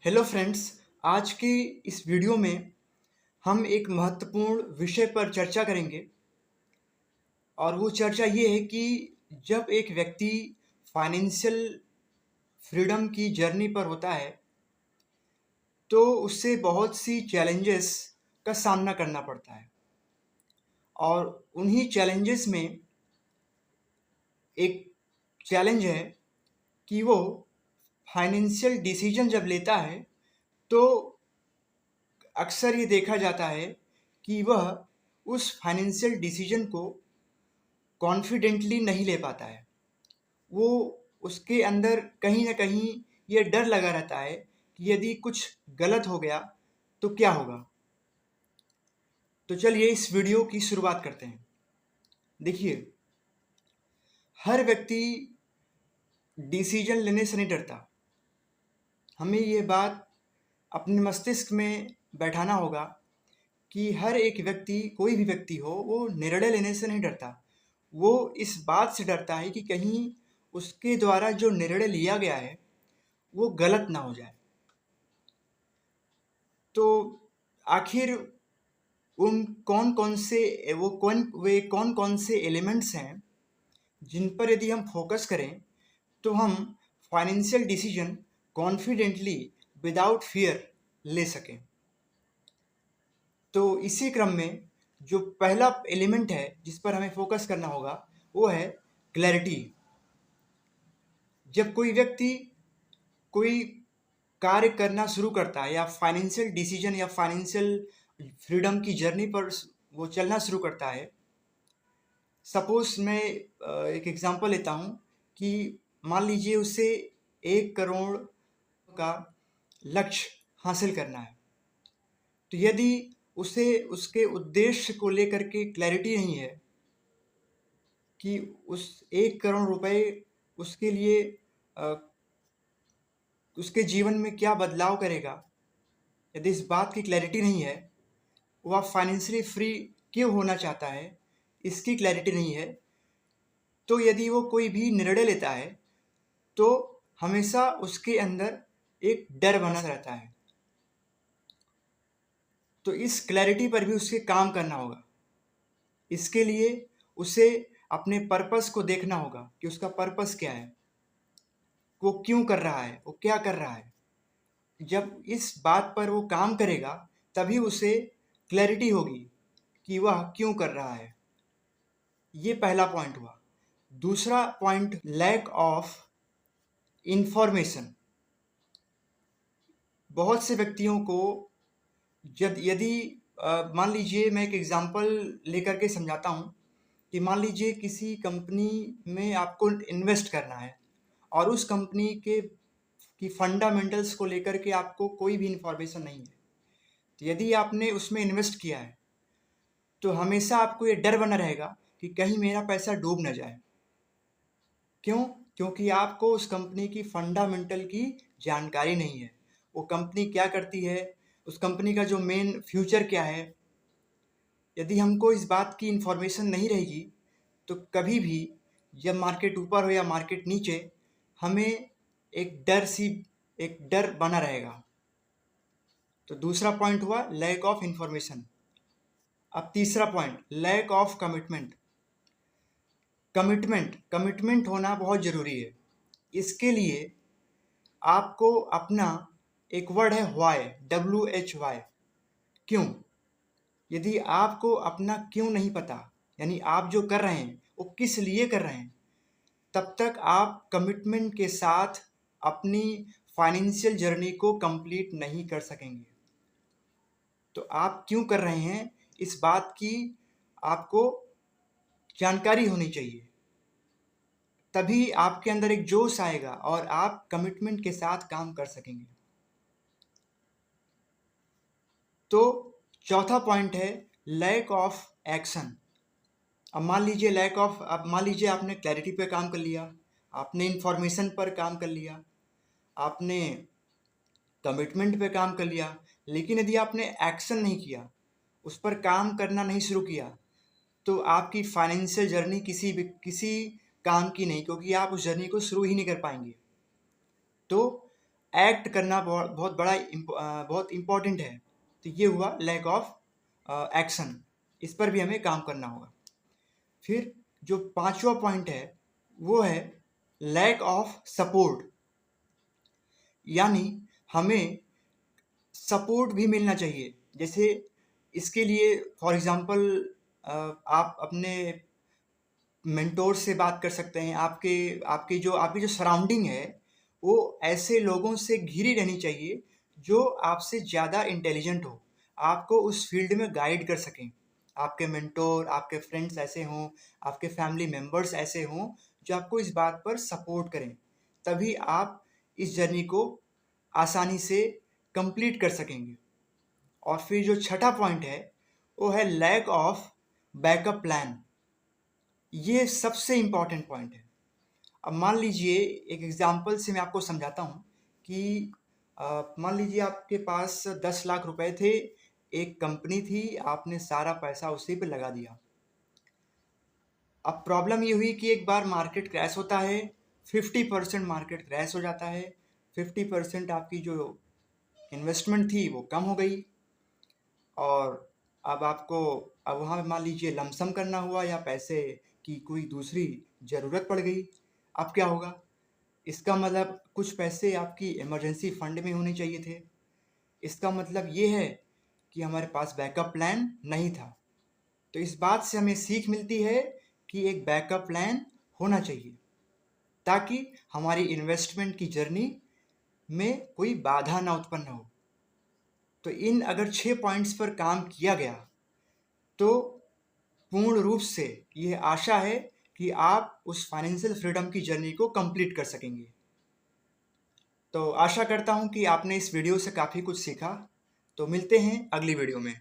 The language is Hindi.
Hello friends. आज की इस वीडियो में हम एक महत्वपूर्ण विषय पर चर्चा करेंगे और वो चर्चा ये है कि जब एक व्यक्ति फाइनेंशियल फ्रीडम की जर्नी पर होता है तो उससे बहुत सी चैलेंजेस का सामना करना पड़ता है और उन्हीं चैलेंजेस में एक चैलेंज है कि वो फाइनेंशियल डिसीजन जब लेता है तो अक्सर ये देखा जाता है कि वह उस फाइनेंशियल डिसीजन को कॉन्फिडेंटली नहीं ले पाता है। वो उसके अंदर कहीं न कहीं ये डर लगा रहता है कि यदि कुछ गलत हो गया तो क्या होगा? तो चलिए इस वीडियो की शुरुआत करते हैं। देखिए, हर व्यक्ति डिसीजन लेने से नहीं डरता। हमें ये बात अपने मस्तिष्क में बैठाना होगा कि हर एक व्यक्ति, कोई भी व्यक्ति हो, वो निर्णय लेने से नहीं डरता। वो इस बात से डरता है कि कहीं उसके द्वारा जो निर्णय लिया गया है, वो गलत ना हो जाए। तो आखिर उन कौन-कौन से वे कौन-कौन से एलिमेंट्स हैं, जिन पर यदि हम फ़ोकस करें, तो हम financial decision confidently without fear ले सकें। तो इसी क्रम में जो पहला एलिमेंट है जिस पर हमें फोकस करना होगा वो है क्लैरिटी। जब कोई व्यक्ति कोई कार्य करना शुरू करता है या फाइनेंशियल डिसीजन या फाइनेंशियल फ्रीडम की जर्नी पर वो चलना शुरू करता है, सपोज मैं एक एग्जांपल लेता हूँ कि मान लीजिए उसे 1 करोड़ का लक्ष्य हासिल करना है। तो यदि उसे उसके उद्देश्य को लेकर के क्लैरिटी नहीं है कि उस 1 करोड़ रुपए उसके लिए अ, उसके जीवन में क्या बदलाव करेगा, यदि इस बात की क्लैरिटी नहीं है, वह फाइनेंशियली फ्री क्यों होना चाहता है, इसकी क्लैरिटी नहीं है, तो यदि वो कोई भी निर्णय लेता है तो हमेशा उसके अंदर एक डर बना रहता है। तो इस क्लैरिटी पर भी उसे काम करना होगा। इसके लिए उसे अपने पर्पस को देखना होगा कि उसका पर्पस क्या है, वो क्यों कर रहा है, वो क्या कर रहा है। जब इस बात पर वो काम करेगा तभी उसे क्लैरिटी होगी कि वह क्यों कर रहा है। ये पहला पॉइंट हुआ। दूसरा पॉइंट, लैक ऑफ इंफॉर्मेशन। बहुत से व्यक्तियों को जब यदि मान लीजिए, मैं एक एग्जांपल लेकर के समझाता हूँ कि मान लीजिए किसी कंपनी में आपको इन्वेस्ट करना है और उस कंपनी के की फंडामेंटल्स को लेकर के आपको कोई भी इंफॉर्मेशन नहीं है। तो यदि आपने उसमें इन्वेस्ट किया है तो हमेशा आपको ये डर बना रहेगा कि कहीं मेरा पैसा डूब ना जाए। क्यों? क्योंकि आपको उस कंपनी की फंडामेंटल की जानकारी नहीं है। वो कंपनी क्या करती है, उस कंपनी का जो मेन फ्यूचर क्या है। यदि हमको इस बात की इन्फॉर्मेशन नहीं रहेगी तो कभी भी, जब मार्केट ऊपर हो या मार्केट नीचे, हमें एक डर बना रहेगा। तो दूसरा पॉइंट हुआ लैक ऑफ इंफॉर्मेशन। अब तीसरा point, lack of commitment. Commitment होना बहुत ज़रूरी है। इसके लिए आपको अपना, एक वर्ड है व्हाई, WHY, क्यों। यदि आपको अपना क्यों नहीं पता, यानी आप जो कर रहे हैं वो किस लिए कर रहे हैं, तब तक आप कमिटमेंट के साथ अपनी फाइनेंशियल जर्नी को कंप्लीट नहीं कर सकेंगे। तो आप क्यों कर रहे हैं, इस बात की आपको जानकारी होनी चाहिए। तभी आपके अंदर एक जोश आएगा और आप कमिटमेंट के साथ काम कर सकेंगे। तो चौथा पॉइंट है लैक ऑफ एक्शन। अब मान लीजिए आपने क्लैरिटी पे काम कर लिया, आपने इंफॉर्मेशन पर काम कर लिया, आपने कमिटमेंट पे काम कर लिया, लेकिन यदि आपने एक्शन नहीं किया, उस पर काम करना नहीं शुरू किया, तो आपकी फाइनेंशियल जर्नी किसी काम की नहीं, क्योंकि आप उस जर्नी को शुरू ही नहीं कर पाएंगे। तो एक्ट करना बहुत इम्पॉर्टेंट है। तो ये हुआ लैक ऑफ एक्शन, इस पर भी हमें काम करना होगा। फिर जो पांचवा पॉइंट है वो है लैक ऑफ सपोर्ट, यानी हमें सपोर्ट भी मिलना चाहिए। जैसे इसके लिए फॉर एग्जांपल आप अपने मेंटोर से बात कर सकते हैं। आपकी जो सराउंडिंग है वो ऐसे लोगों से घिरी रहनी चाहिए जो आपसे ज़्यादा इंटेलिजेंट हो, आपको उस फील्ड में गाइड कर सकें। आपके मेंटोर, आपके फ्रेंड्स ऐसे हों, आपके फैमिली मेंबर्स ऐसे हों जो आपको इस बात पर सपोर्ट करें, तभी आप इस जर्नी को आसानी से कंप्लीट कर सकेंगे। और फिर जो छठा पॉइंट है वो है लैक ऑफ बैकअप प्लान। ये सबसे इम्पॉर्टेंट पॉइंट है। अब मान लीजिए, एक एग्जांपल से मैं आपको समझाता हूँ कि मान लीजिए आपके पास 10 लाख रुपए थे, एक कंपनी थी, आपने सारा पैसा उसी पे लगा दिया। अब प्रॉब्लम ये हुई कि एक बार मार्केट क्रैश होता है, 50% मार्केट क्रैश हो जाता है, 50% आपकी जो इन्वेस्टमेंट थी वो कम हो गई, और अब वहाँ पे मान लीजिए लमसम करना हुआ या पैसे की कोई दूसरी ज़रूरत पड़ गई। अब क्या होगा? इसका मतलब कुछ पैसे आपकी इमरजेंसी फंड में होने चाहिए थे। इसका मतलब ये है कि हमारे पास बैकअप प्लान नहीं था। तो इस बात से हमें सीख मिलती है कि एक बैकअप प्लान होना चाहिए, ताकि हमारी इन्वेस्टमेंट की जर्नी में कोई बाधा ना उत्पन्न हो। तो इन अगर 6 पॉइंट्स पर काम किया गया तो पूर्ण रूप से ये आशा है कि आप उस फाइनेंशियल फ्रीडम की जर्नी को कंप्लीट कर सकेंगे। तो आशा करता हूँ कि आपने इस वीडियो से काफ़ी कुछ सीखा। तो मिलते हैं अगली वीडियो में।